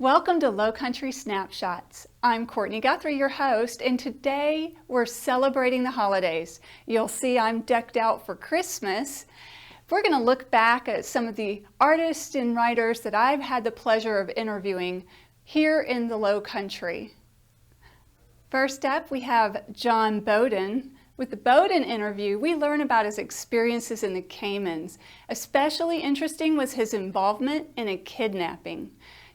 Welcome to Lowcountry Snapshots. I'm Courtenay Guthrie, your host, and today we're celebrating the holidays. You'll see I'm decked out for Christmas. We're going to look back at some of the artists and writers that I've had the pleasure of interviewing here in the Lowcountry. First up, we have John Boaden. With the Boaden interview, we learn about his experiences in the Caymans. Especially interesting was his involvement in a kidnapping.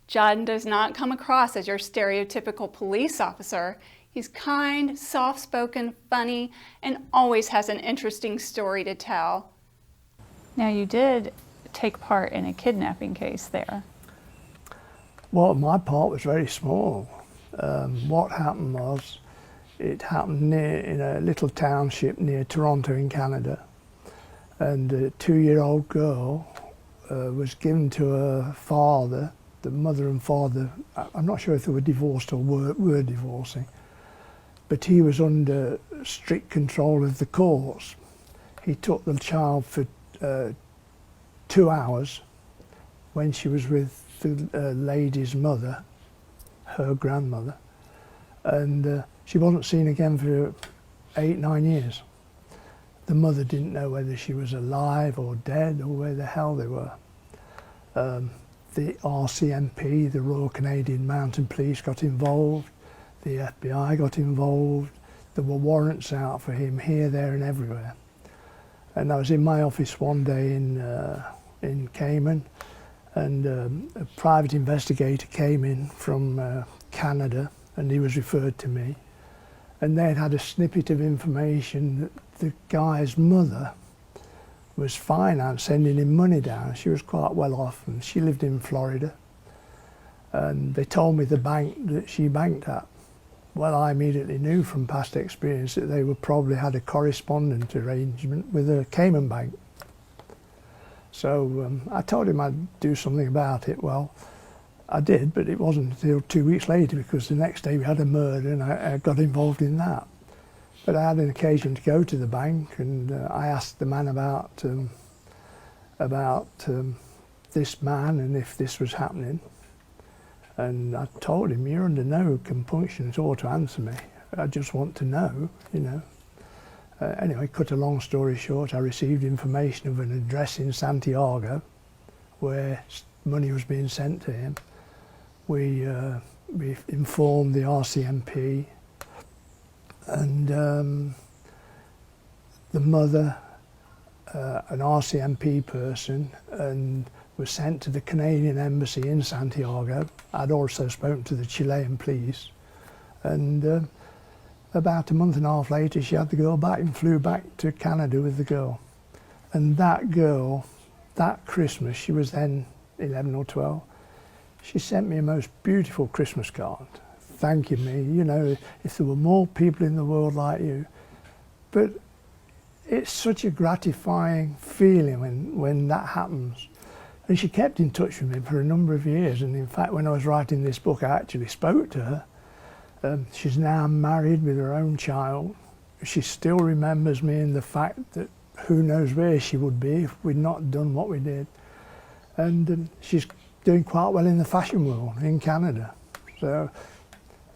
John does not come across as your stereotypical police officer. He's kind, soft-spoken, funny, and always has an interesting story to tell. Now, you did take part in a kidnapping case there. Well, my part was very small. What happened was, it happened in a little township near Toronto in Canada, and a 2-year-old girl was given to her father. The mother and father, I'm not sure if they were divorced or were divorcing, but he was under strict control of the courts. He took the child for 2 hours when she was with the lady's mother, her grandmother, and she wasn't seen again for 8-9 years. The mother didn't know whether she was alive or dead or where the hell they were. The RCMP, the Royal Canadian Mounted Police, got involved. The FBI got involved. There were warrants out for him here, there and everywhere. And I was in my office one day in Cayman, and a private investigator came in from Canada, and he was referred to me. And they'd had a snippet of information that the guy's mother was sending him money down. She was quite well off, and she lived in Florida. And they told me the bank that she banked at. Well, I immediately knew from past experience that they would probably had a correspondent arrangement with a Cayman bank. So I told him I'd do something about it. Well, I did, but it wasn't until 2 weeks later, because the next day we had a murder and I got involved in that. But I had an occasion to go to the bank, and I asked the man about this man and if this was happening. And I told him, you're under no compunction at all to answer me. I just want to know, you know. Anyway, cut a long story short, I received information of an address in Santiago where money was being sent to him. We informed the RCMP, and the mother, an RCMP person, and was sent to the Canadian Embassy in Santiago. I'd also spoken to the Chilean police, and about a month and a half later she had the girl back and flew back to Canada with the girl. And that girl, that Christmas, she was then 11 or 12, she sent me a most beautiful Christmas card, thanking me, you know, if there were more people in the world like you. But it's such a gratifying feeling when that happens. And she kept in touch with me for a number of years, and in fact when I was writing this book I actually spoke to her. She's now married with her own child. She still remembers me in the fact that who knows where she would be if we'd not done what we did. And she's doing quite well in the fashion world in Canada. So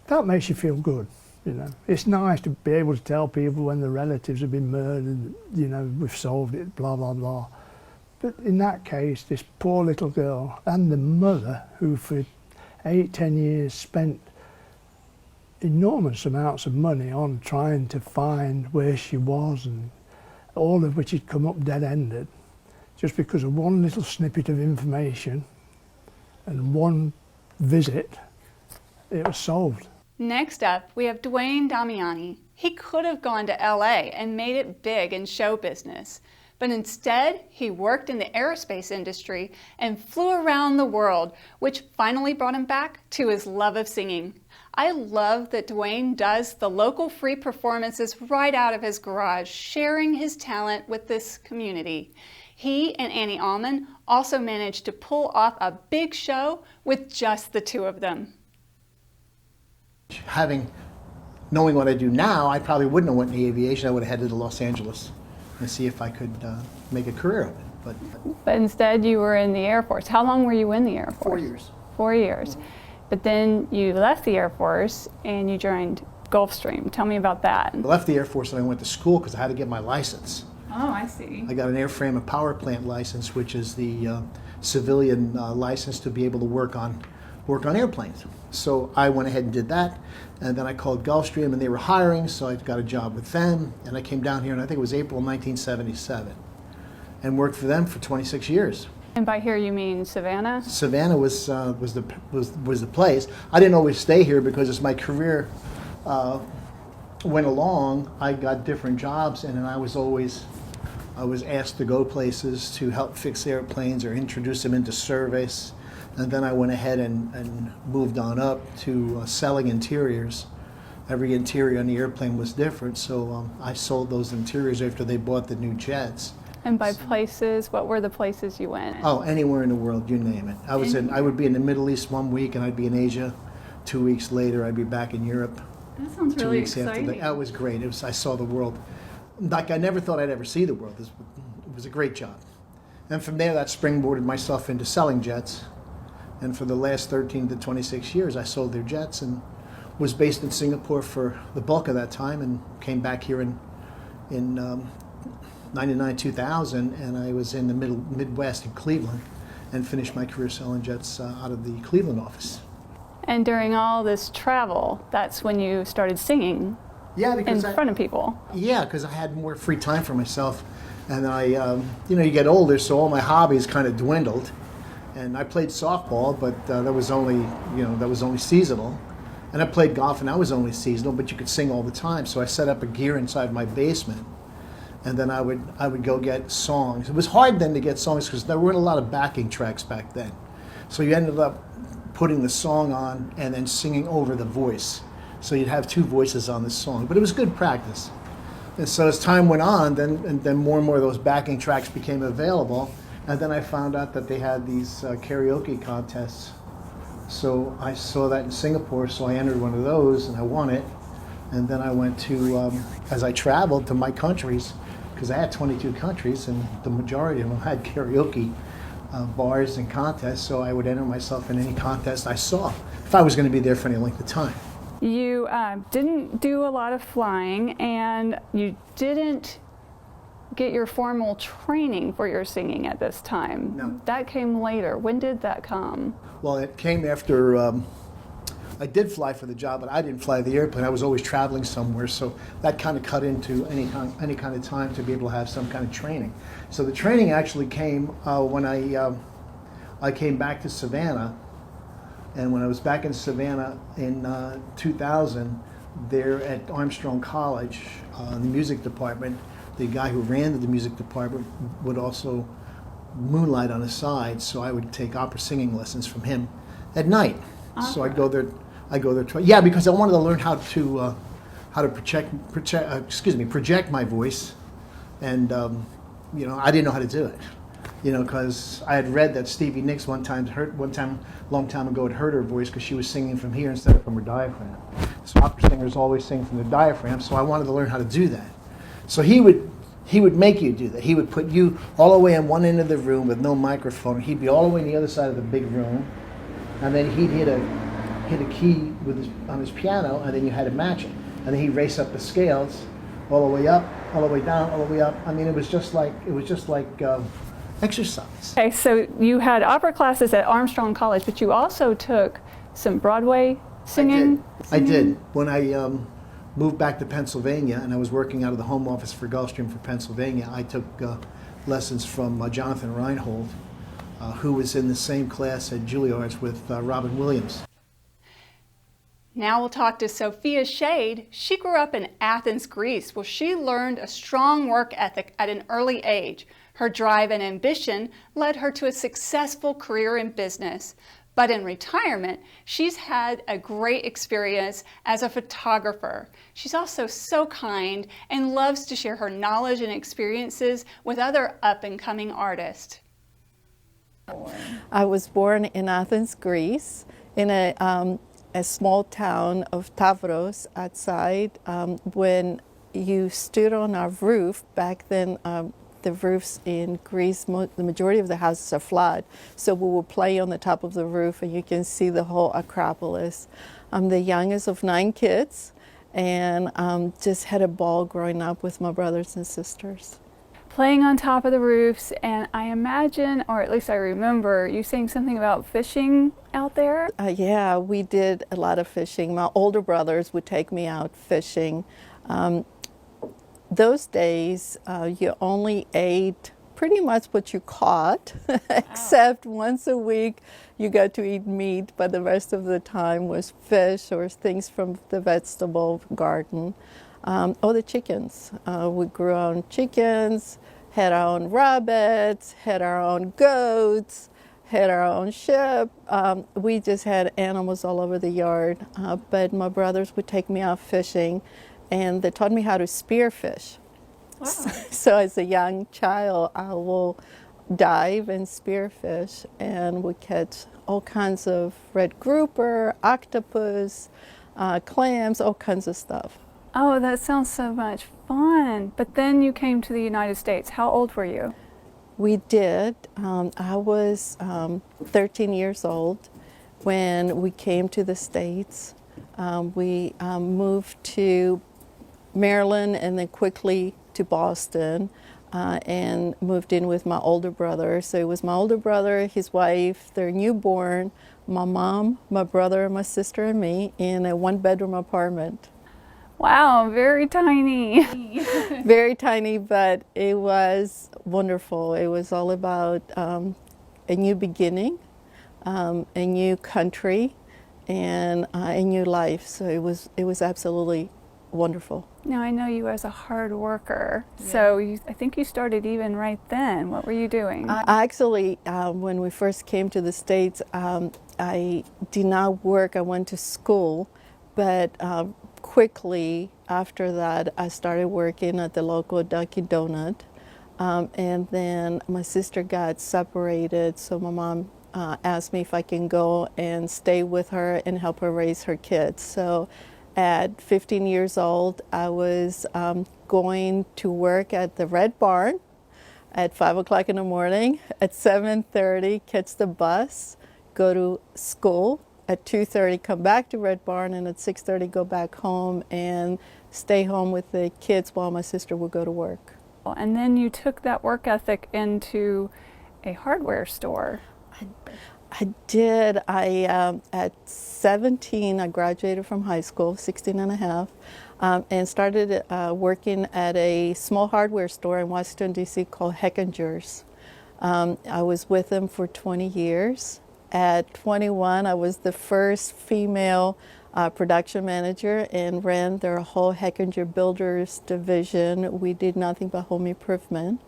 that makes you feel good, you know. It's nice to be able to tell people when the relatives have been murdered, you know, we've solved it, blah, blah, blah. But in that case, this poor little girl and the mother, who for 8-10 years spent enormous amounts of money on trying to find where she was, and all of which had come up dead-ended, just because of one little snippet of information and one visit, it was solved. Next up, we have Duane Damiami. He could have gone to LA and made it big in show business, but instead he worked in the aerospace industry and flew around the world, which finally brought him back to his love of singing. I love that Duane does the local free performances right out of his garage, sharing his talent with this community. He and Annie Allman also managed to pull off a big show with just the two of them. Knowing what I do now, I probably wouldn't have went into aviation. I would have headed to Los Angeles and see if I could make a career of it. But instead you were in the Air Force. How long were you in the Air Force? 4 years. 4 years. but then you left the Air Force and you joined Gulfstream. Tell me about that. I left the Air Force and I went to school because I had to get my license. Oh, I see. I got an airframe and power plant license, which is the civilian license to be able to work on airplanes. So I went ahead and did that, and then I called Gulfstream and they were hiring, so I got a job with them, and I came down here, and I think it was April 1977, and worked for them for 26 years. And by here you mean Savannah? Savannah was the place. I didn't always stay here because as my career went along, I got different jobs, and then I was asked to go places to help fix airplanes or introduce them into service. And then I went ahead and moved on up to selling interiors. Every interior on the airplane was different, so I sold those interiors after they bought the new jets. And by places, what were the places you went? Oh, anywhere in the world, you name it. I would be in the Middle East 1 week, and I'd be in Asia 2 weeks later. I'd be back in Europe. That sounds 2 really weeks after exciting. that. That was great. I saw the world. Like I never thought I'd ever see the world. It was a great job. And from there, that springboarded myself into selling jets. And for the last 13 to 26 years, I sold their jets and was based in Singapore for the bulk of that time, and came back here in 99, 2000, and I was in the Midwest in Cleveland and finished my career selling jets out of the Cleveland office. And during all this travel, that's when you started singing in front of people. Yeah, because I had more free time for myself, and you get older, so all my hobbies kind of dwindled. And I played softball, but that was only seasonal. And I played golf, and that was only seasonal, but you could sing all the time. So I set up a gear inside my basement, and then I would go get songs. It was hard then to get songs because there weren't a lot of backing tracks back then. So you ended up putting the song on and then singing over the voice. So you'd have two voices on the song, but it was good practice. And so as time went on, then more and more of those backing tracks became available. And then I found out that they had these karaoke contests. So I saw that in Singapore, so I entered one of those and I won it. And then I went to, as I traveled to my countries, because I had 22 countries and the majority of them had karaoke bars and contests, so I would enter myself in any contest I saw, if I was going to be there for any length of time. You didn't do a lot of flying, and you didn't get your formal training for your singing at this time. No. That came later. When did that come? Well, it came after I did fly for the job, but I didn't fly the airplane. I was always traveling somewhere, so that kind of cut into any kind of time to be able to have some kind of training. So the training actually came when I came back to Savannah, and when I was back in Savannah in 2000, there at Armstrong College, the music department, the guy who ran the music department would also moonlight on the side, so I would take opera singing lessons from him at night. So I'd go there. Yeah, because I wanted to learn how to project my voice, and I didn't know how to do it. Because I had read that Stevie Nicks long time ago had hurt her voice because she was singing from here instead of from her diaphragm. So opera singers always sing from their diaphragm, so I wanted to learn how to do that. So he would make you do that. He would put you all the way on one end of the room with no microphone. He'd be all the way on the other side of the big room, and then he'd hit a key on his piano, and then you had to match it. And then he'd race up the scales, all the way up, all the way down, all the way up. I mean, it was just like exercise. Okay, so you had opera classes at Armstrong College, but you also took some Broadway singing? I did. When I moved back to Pennsylvania, and I was working out of the home office for Gulfstream for Pennsylvania, I took lessons from Jonathan Reinhold, who was in the same class at Juilliard's with Robin Williams. Now we'll talk to Sophia Shade. She grew up in Athens, Greece, where she learned a strong work ethic at an early age. Her drive and ambition led her to a successful career in business. But in retirement, she's had a great experience as a photographer. She's also so kind and loves to share her knowledge and experiences with other up-and-coming artists. I was born in Athens, Greece, in a small town of Tavros outside. When you stood on our roof, back then the roofs in Greece, the majority of the houses are flat. So we will play on the top of the roof and you can see the whole Acropolis. I'm the youngest of 9 kids and just had a ball growing up with my brothers and sisters. Playing on top of the roofs, and I imagine, or at least I remember, you saying something about fishing out there? Yeah, we did a lot of fishing. My older brothers would take me out fishing. Those days, you only ate pretty much what you caught, except once a week you got to eat meat, but the rest of the time was fish or things from the vegetable garden. Or the chickens. We grew our own chickens, had our own rabbits, had our own goats, had our own sheep. We just had animals all over the yard. But my brothers would take me out fishing, and they taught me how to spear fish. Wow. So as a young child, I will dive and spear fish, and we catch all kinds of red grouper, octopus, clams, all kinds of stuff. Oh, that sounds so much fun. But then you came to the United States. How old were you? We did. I was 13 years old when we came to the States. We moved to Maryland and then quickly to Boston and moved in with my older brother. So it was my older brother, his wife, their newborn, my mom, my brother, my sister, and me in a 1-bedroom apartment. Wow, very tiny. Very tiny, but it was wonderful. It was all about a new beginning, a new country, and a new life. So it was absolutely wonderful. Now, I know you as a hard worker, so I think you started even right then. What were you doing? Actually, when we first came to the States, I did not work. I went to school, but quickly after that, I started working at the local Dunkin' Donut, and then my sister got separated, so my mom asked me if I can go and stay with her and help her raise her kids. So at 15 years old, I was going to work at the Red Barn at 5 o'clock in the morning. At 7:30, catch the bus, go to school. At 2:30, come back to Red Barn, and at 6:30, go back home and stay home with the kids while my sister would go to work. And then you took that work ethic into a hardware store. I did. At 17, I graduated from high school, 16 and a half, and started working at a small hardware store in Washington, D.C. called Heckinger's. I was with them for 20 years. At 21, I was the first female production manager and ran their whole Heckinger Builders division. We did nothing but home improvement.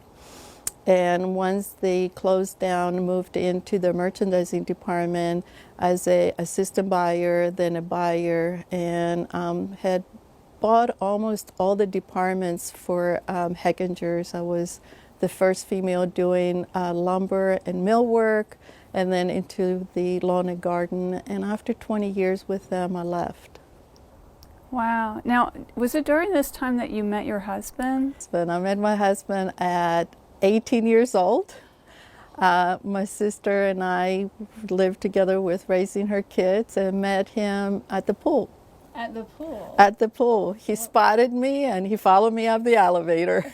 And once they closed down, moved into the merchandising department as an assistant buyer, then a buyer, and had bought almost all the departments for Heckinger's. I was the first female doing lumber and millwork, and then into the lawn and garden. And after 20 years with them, I left. Wow. Now, was it during this time that you met your husband? I met my husband at 18 years old. My sister and I lived together with raising her kids and met him at the pool. At the pool? At the pool. He spotted me and he followed me up the elevator.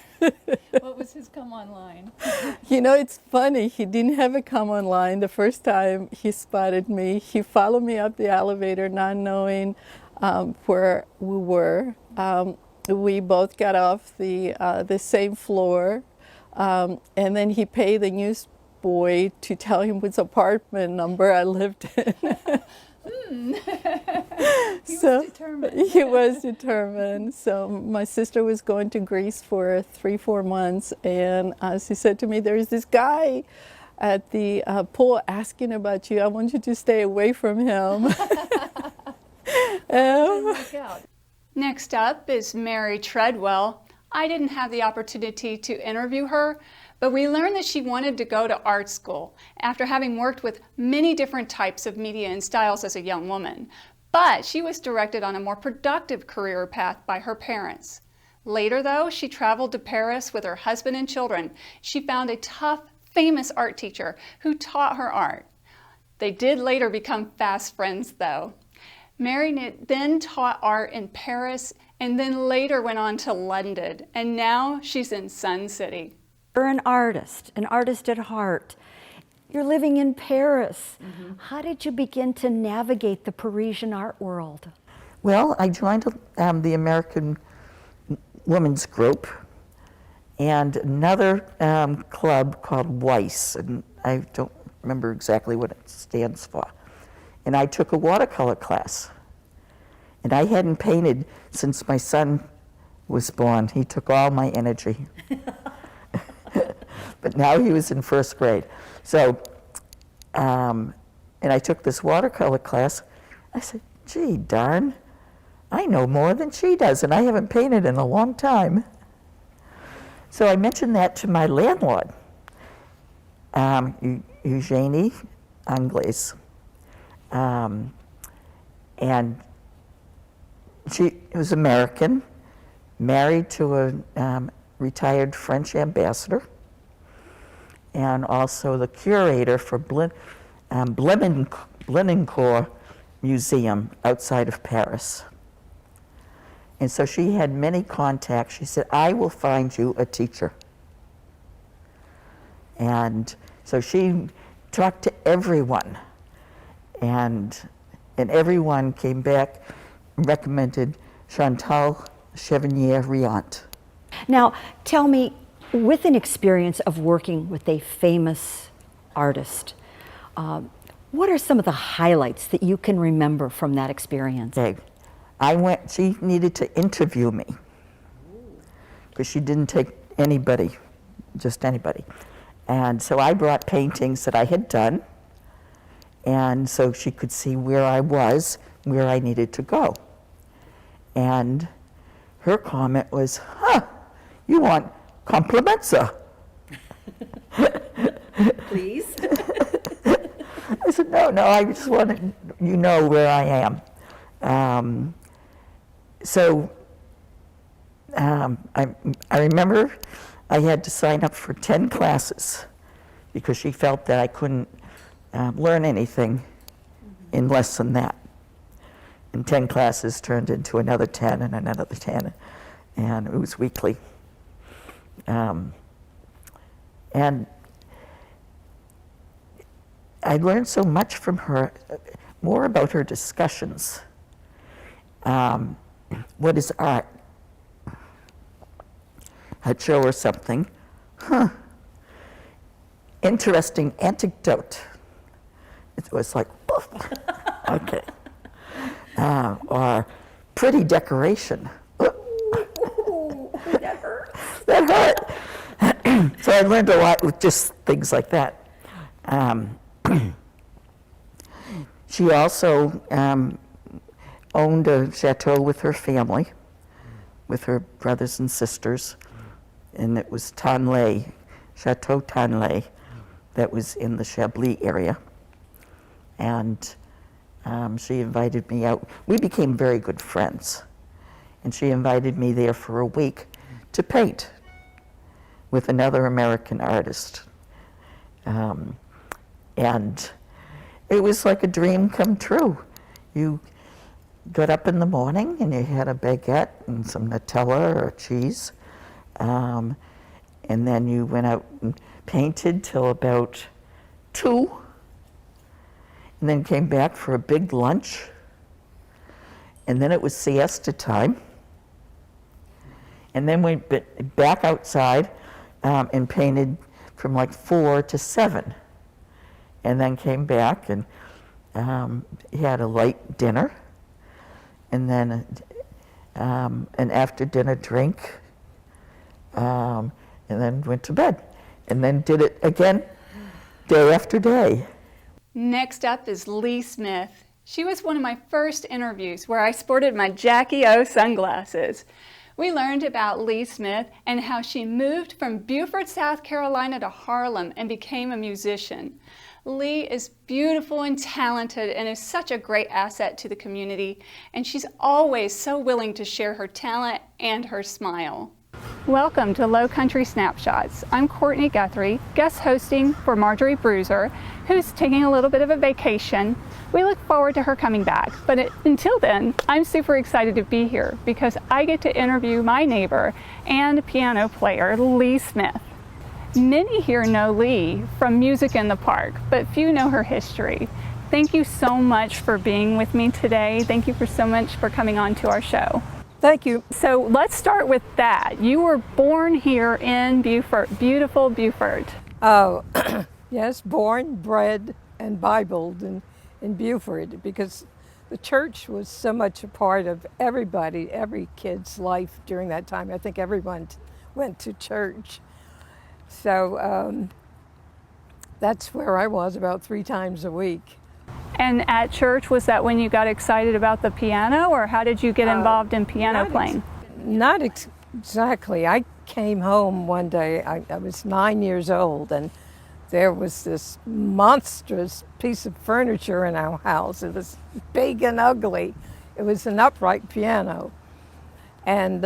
What was his come on line? You know, it's funny. He didn't have a come on line the first time he spotted me. He followed me up the elevator not knowing where we were. We both got off the same floor. And then he paid the newsboy to tell him which apartment number I lived in. He was determined. He was determined. So my sister was going to Greece for 3-4 months, and she said to me, "There's this guy at the pool asking about you. I want you to stay away from him." Next up is Mary Treadwell. I didn't have the opportunity to interview her, but we learned that she wanted to go to art school after having worked with many different types of media and styles as a young woman. But she was directed on a more productive career path by her parents. Later, though, she traveled to Paris with her husband and children. She found a tough, famous art teacher who taught her art. They did later become fast friends, though. Mary then taught art in Paris and then later went on to London, and now she's in Sun City. You're an artist at heart. You're living in Paris. How did you begin to navigate the Parisian art world? Well, I joined the American Women's Group and another club called Weiss, and I don't remember exactly what it stands for. And I took a watercolor class. And I hadn't painted since my son was born. He took all my energy. But now he was in first grade. So, and I took this watercolor class. I said, gee, darn, I know more than she does, and I haven't painted in a long time. So I mentioned that to my landlord, Eugenie Anglaise. And she was American, married to a retired French ambassador, and also the curator for Blinencourt Museum outside of Paris. And so she had many contacts. She said, I will find you a teacher. And so she talked to everyone, and everyone came back and recommended Chantal Chevenier-Riant. Now, tell me, with an experience of working with a famous artist, what are some of the highlights that you can remember from that experience? Okay. She needed to interview me because she didn't take anybody, just anybody. And so I brought paintings that I had done, and so she could see where I was, where I needed to go. And her comment was, you want compliments, sir? Please? I said, no, I just want you know where I am. I remember I had to sign up for 10 classes because she felt that I couldn't learn anything in less than that. And 10 classes turned into another 10 and another 10, and it was weekly. And I learned so much from her, more about her discussions. What is art? I'd show her something. Interesting anecdote. It was like, okay. Or pretty decoration. That hurts. That hurt. So I learned a lot with just things like that. She also owned a chateau with her family, with her brothers and sisters, and it was Tanlay, Chateau Tanlay, that was in the Chablis area. And she invited me out. We became very good friends. And she invited me there for a week to paint with another American artist. And it was like a dream come true. You got up in the morning and you had a baguette and some Nutella or cheese. And then you went out and painted till about 2. And then came back for a big lunch. And then it was siesta time. And then we went back outside and painted from like 4 to 7. And then came back and had a light dinner. And then an after dinner drink. And then went to bed. And then did it again day after day. Next up is Lee Smith. She was one of my first interviews where I sported my Jackie O sunglasses. We learned about Lee Smith and how she moved from Beaufort, South Carolina to Harlem and became a musician. Lee is beautiful and talented and is such a great asset to the community, and she's always so willing to share her talent and her smile. Welcome to Lowcountry Snapshots. I'm Courtenay Guthrie, guest hosting for Marjorie Bruiser, who's taking a little bit of a vacation. We look forward to her coming back, but until then, I'm super excited to be here because I get to interview my neighbor and piano player, Lee Smith. Many here know Lee from Music in the Park, but few know her history. Thank you so much for being with me today. Thank you so much for coming on to our show. Thank you. So let's start with that. You were born here in Beaufort, beautiful Beaufort. Oh, yes, born, bred, and Bibled in Beaufort, because the church was so much a part of every kid's life during that time. I think everyone went to church. So that's where I was about 3 times a week. And at church, was that when you got excited about the piano, or how did you get involved in piano playing? Not exactly. I came home one day, I was 9 years old, and there was this monstrous piece of furniture in our house. It was big and ugly. It was an upright piano. And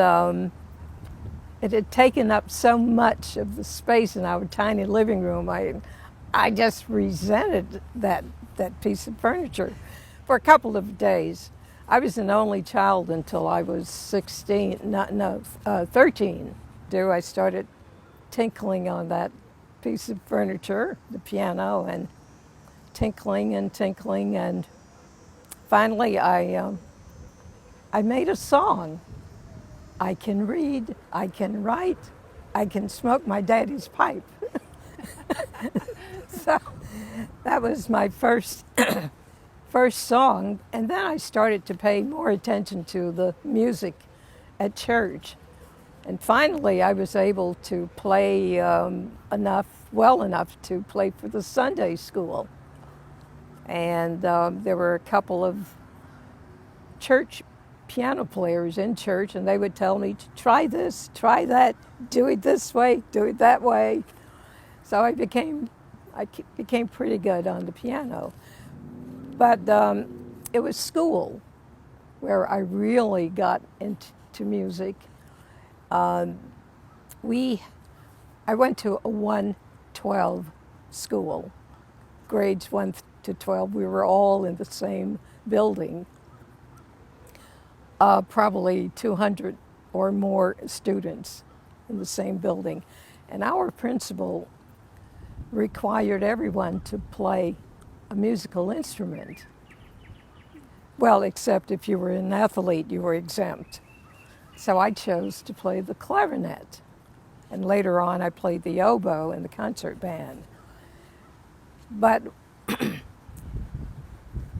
it had taken up so much of the space in our tiny living room. I just resented that piece of furniture for a couple of days. I was an only child until I was 13. I started tinkling on that piece of furniture, the piano, and tinkling, and finally I made a song. I can read, I can write, I can smoke my daddy's pipe. So that was my first song, and then I started to pay more attention to the music at church. And finally I was able to play well enough to play for the Sunday school. And there were a couple of church piano players in church, and they would tell me to try this, try that, do it this way, do it that way. So I became pretty good on the piano. But it was school where I really got into music. I went to a 1-12 school, grades 1 to 12. We were all in the same building. Probably 200 or more students in the same building. And our principal required everyone to play a musical instrument. Well, except if you were an athlete, you were exempt. So I chose to play the clarinet. And later on, I played the oboe in the concert band. But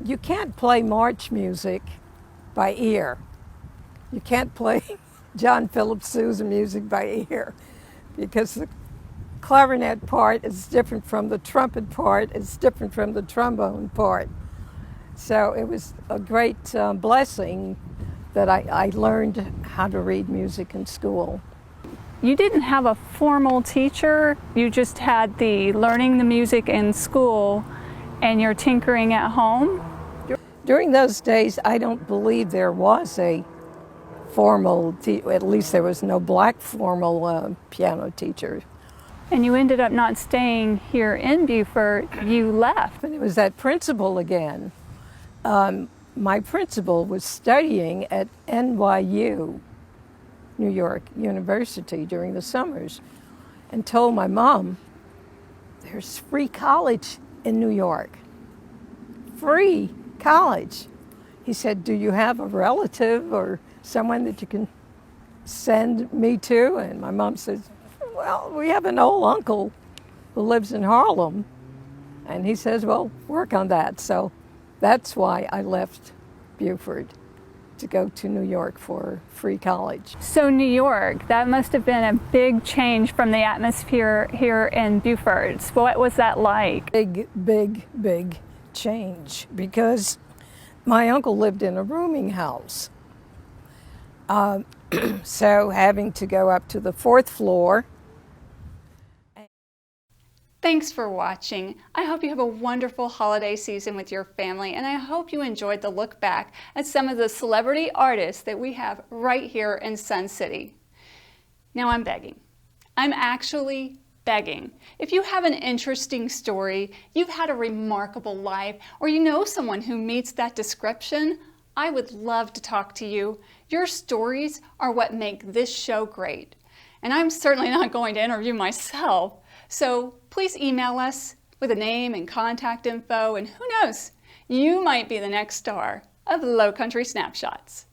you can't play march music by ear. You can't play John Philip Sousa music by ear, because the clarinet part is different from the trumpet part, it's different from the trombone part. So it was a great blessing that I learned how to read music in school. You didn't have a formal teacher, you just had the learning the music in school and your tinkering at home? During those days, I don't believe there was a formal, at least there was no black formal piano teacher. And you ended up not staying here in Beaufort, you left. And it was that principal again. My principal was studying at NYU, New York University, during the summers, and told my mom, there's free college in New York. Free college. He said, do you have a relative or someone that you can send me to? And my mom says, well, we have an old uncle who lives in Harlem. And he says, well, work on that. So that's why I left Beaufort to go to New York for free college. So New York, that must have been a big change from the atmosphere here in Beaufort. What was that like? Big change, because my uncle lived in a rooming house. So having to go up to the 4th floor. Thanks for watching. I hope you have a wonderful holiday season with your family, and I hope you enjoyed the look back at some of the celebrity artists that we have right here in Sun City. Now I'm begging. I'm actually begging. If you have an interesting story, you've had a remarkable life, or you know someone who meets that description, I would love to talk to you. Your stories are what make this show great. And I'm certainly not going to interview myself. So please email us with a name and contact info, and who knows, you might be the next star of Lowcountry Snapshots.